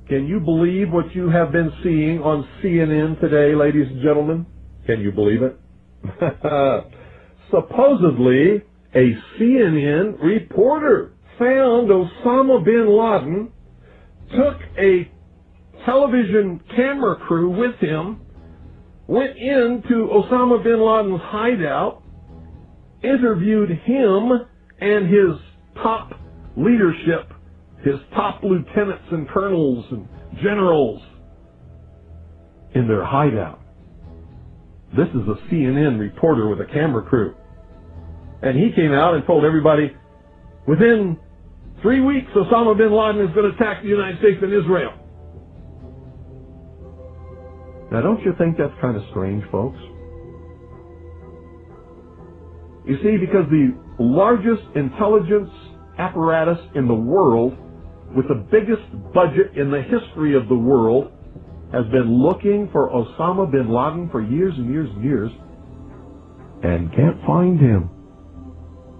Can you believe what you have been seeing on CNN today, ladies and gentlemen? Can you believe it? Supposedly, a CNN reporter found Osama bin Laden, took a television camera crew with him, went into Osama bin Laden's hideout, interviewed him and his top leadership, his top lieutenants and colonels and generals in their hideout. This is a CNN reporter with a camera crew. And he came out and told everybody, within 3 weeks, Osama bin Laden is going to attack the United States and Israel. Now, don't you think that's kind of strange, folks? You see, because the largest intelligence apparatus in the world, with the biggest budget in the history of the world, has been looking for Osama bin Laden for years and years and years, and can't find him.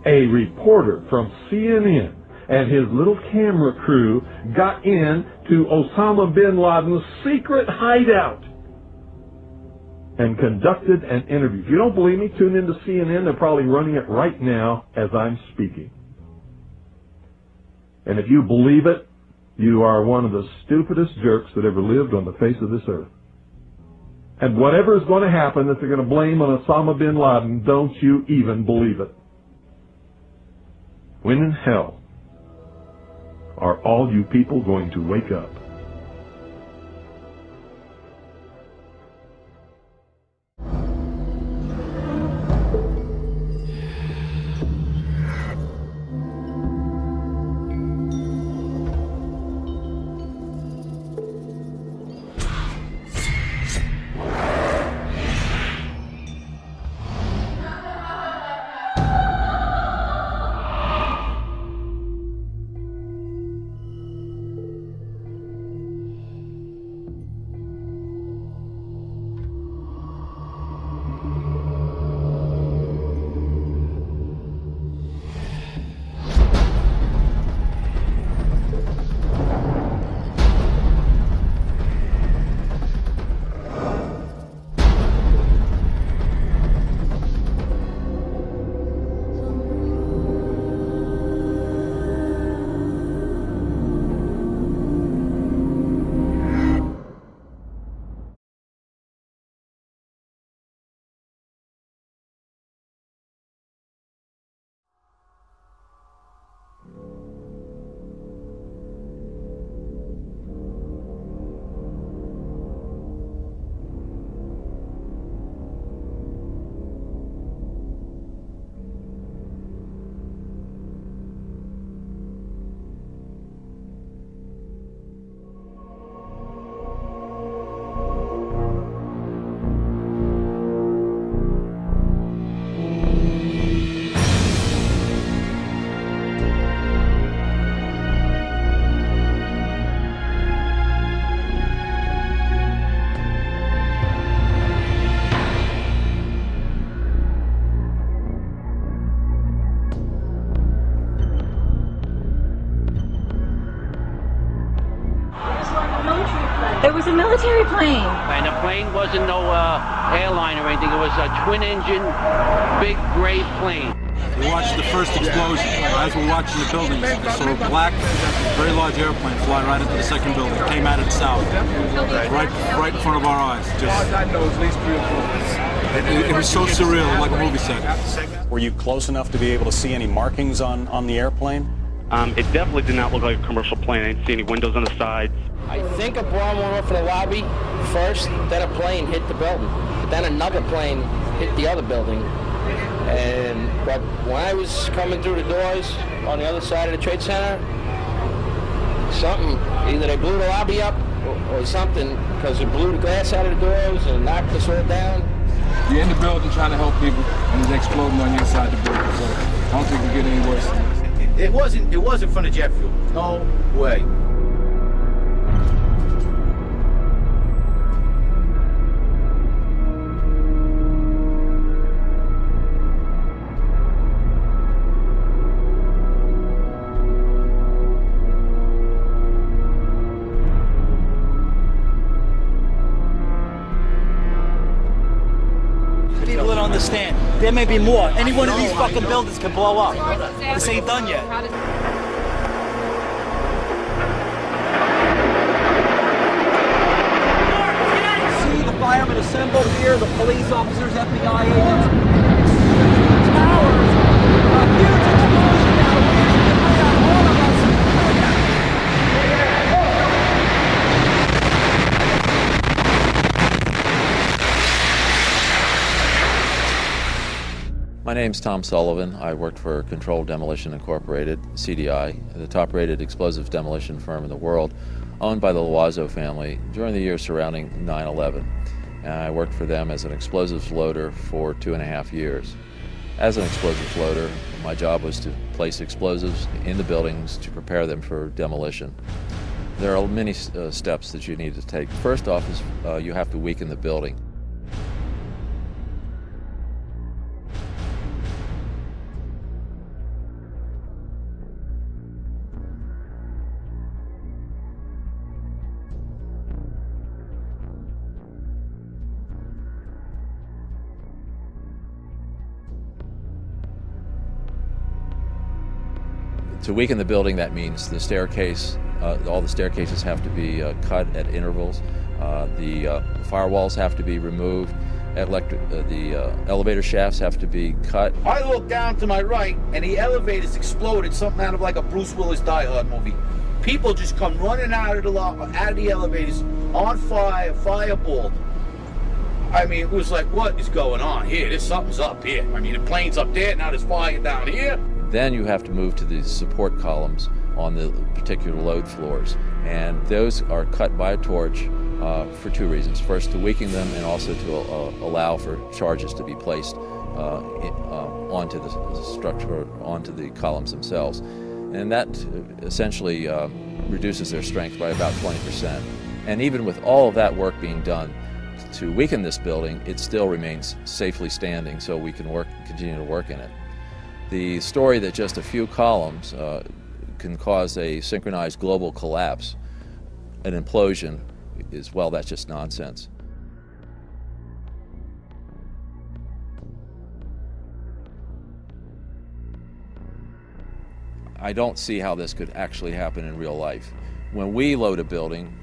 A reporter from CNN and his little camera crew got in to Osama bin Laden's secret hideout and conducted an interview. If you don't believe me, tune into CNN. They're probably running it right now as I'm speaking. And if you believe it, you are one of the stupidest jerks that ever lived on the face of this earth. And whatever is going to happen that they're going to blame on Osama bin Laden, don't you even believe it. When in hell are all you people going to wake up? It was a military plane. And the plane wasn't no airline or anything. It was a twin-engine, big gray plane. We watched the first explosion. As we're watching the buildings, we saw a black, very large airplane fly right into the second building. It came out of the south, right in front of our eyes. It was so surreal, like a movie set. Were you close enough to be able to see any markings on the airplane? It definitely did not look like a commercial plane. I didn't see any windows on the sides. I think a bomb went off in the lobby first, then a plane hit the building. But then another plane hit the other building. But when I was coming through the doors on the other side of the Trade Center, something, either they blew the lobby up or something, because it blew the glass out of the doors and knocked us all down. You're in the building trying to help people, and it's exploding on your side of the building, so I don't think we get any worse than this. It wasn't from the jet fuel. No way. There may be more. Any one of these fucking buildings can blow up. This ain't done yet. See the firemen assembled here, the police officers, FBI agents. Towers! A huge explosion now. We're on all of us. My name's Tom Sullivan. I worked for Controlled Demolition Incorporated, CDI, the top-rated explosives demolition firm in the world, owned by the Loiseau family during the years surrounding 9/11. And I worked for them as an explosives loader for 2.5 years. As an explosives loader, my job was to place explosives in the buildings to prepare them for demolition. There are many steps that you need to take. First off is you have to weaken the building. To weaken the building, that means the staircase, all the staircases have to be cut at intervals. The firewalls have to be removed. The elevator shafts have to be cut. I looked down to my right, and the elevators exploded, something out of like a Bruce Willis Die Hard movie. People just come running out of the elevators on fire, fireballed. I mean, it was like, what is going on here? There's something's up here. I mean, the plane's up there, now there's fire down here. Then you have to move to the support columns on the particular load floors. And those are cut by a torch for two reasons. First, to weaken them, and also to allow for charges to be placed onto the structure, onto the columns themselves. And that essentially reduces their strength by about 20%. And even with all of that work being done to weaken this building, it still remains safely standing, so we can continue to work in it. The story that just a few columns can cause a synchronized global collapse, an implosion, is, well, that's just nonsense. I don't see how this could actually happen in real life. When we load a building,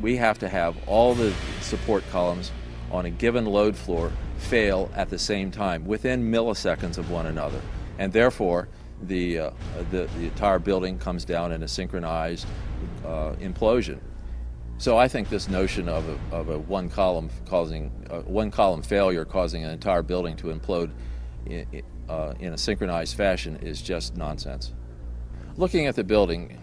we have to have all the support columns on a given load floor fail at the same time, within milliseconds of one another. And therefore, the entire building comes down in a synchronized implosion. So I think this notion of a one column failure causing an entire building to implode in a synchronized fashion is just nonsense. Looking at the building,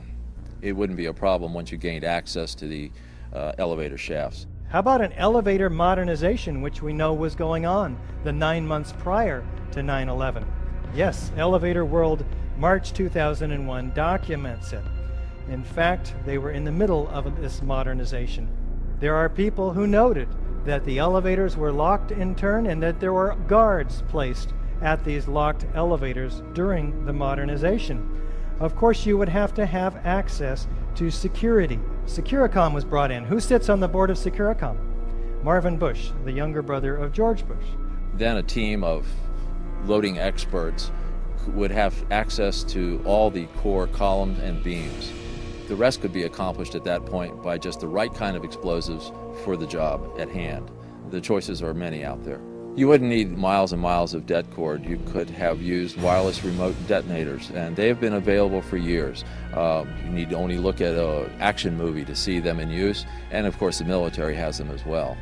it wouldn't be a problem once you gained access to the elevator shafts. How about an elevator modernization, which we know was going on the 9 months prior to 9/11? Yes, Elevator World, March 2001 documents it. In fact, they were in the middle of this modernization. There are people who noted that the elevators were locked in turn and that there were guards placed at these locked elevators during the modernization. Of course, you would have to have access to security. Securicom was brought in. Who sits on the board of Securicom? Marvin Bush, the younger brother of George Bush. Then a team of loading experts would have access to all the core columns and beams. The rest could be accomplished at that point by just the right kind of explosives for the job at hand. The choices are many out there. You wouldn't need miles and miles of det cord. You could have used wireless remote detonators, and they've been available for years. You need to only look at an action movie to see them in use, and of course the military has them as well.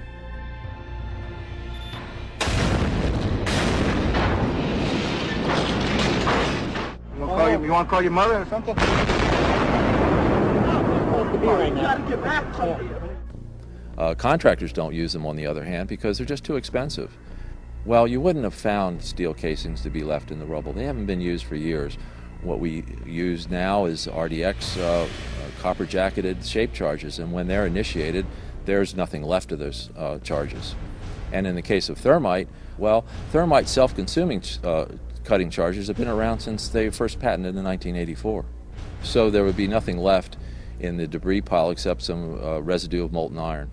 You want to call your mother or something? Contractors don't use them, on the other hand, because they're just too expensive. Well, you wouldn't have found steel casings to be left in the rubble. They haven't been used for years. What we use now is RDX copper-jacketed shape charges, and when they're initiated, there's nothing left of those charges. And in the case of thermite, well, thermite self-consuming cutting charges have been around since they first patented in 1984. So there would be nothing left in the debris pile except some residue of molten iron.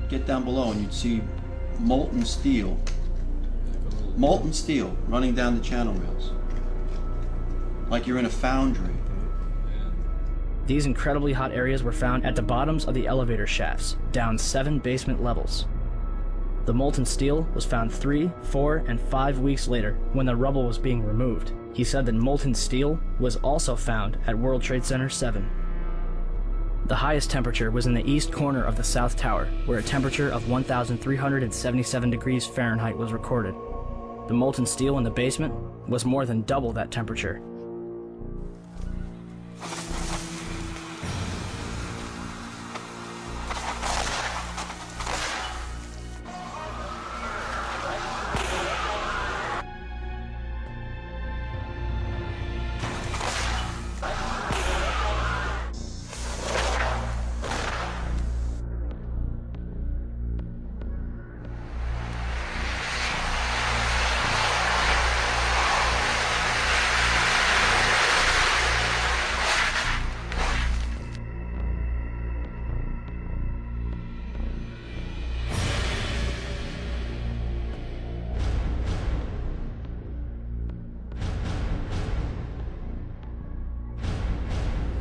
get down below and you'd see molten steel running down the channel rails, like you're in a foundry. These incredibly hot areas were found at the bottoms of the elevator shafts, down 7 basement levels. The molten steel was found 3, 4, and 5 weeks later when the rubble was being removed. He said that molten steel was also found at World Trade Center 7. The highest temperature was in the east corner of the South Tower, where a temperature of 1,377 degrees Fahrenheit was recorded. The molten steel in the basement was more than double that temperature.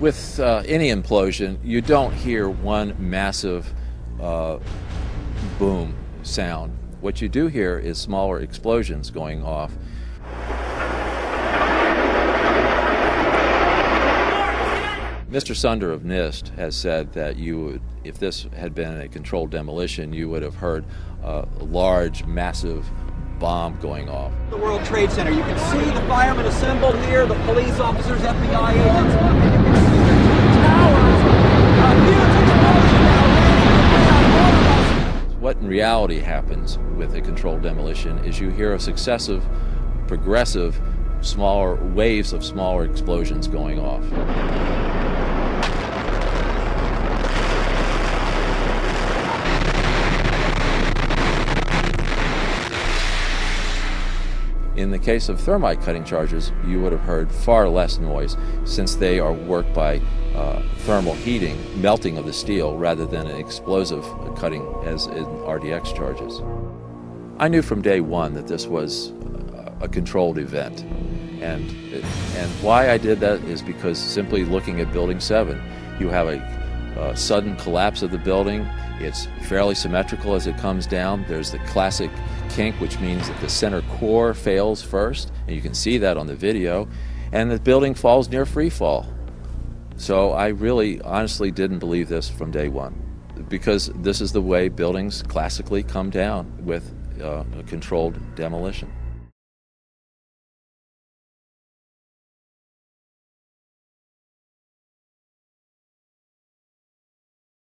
With any implosion, you don't hear one massive boom sound. What you do hear is smaller explosions going off. Mr. Sunder of NIST has said that you would, if this had been a controlled demolition, you would have heard a large, massive bomb going off. The World Trade Center. You can see the firemen assembled here, the police officers, FBI agents, and you can see the two towers. A huge explosion now. What in reality happens with a controlled demolition is you hear a successive, progressive, smaller waves of smaller explosions going off. In the case of thermite cutting charges, you would have heard far less noise, since they are worked by thermal heating, melting of the steel, rather than an explosive cutting as in RDX charges. I knew from day one that this was a controlled event, and why I did that is because simply looking at Building 7, you have a sudden collapse of the building. It's fairly symmetrical as it comes down. There's the classic kink, which means that the center core fails first, and you can see that on the video, and the building falls near free fall. So I really honestly didn't believe this from day one, because this is the way buildings classically come down with a controlled demolition.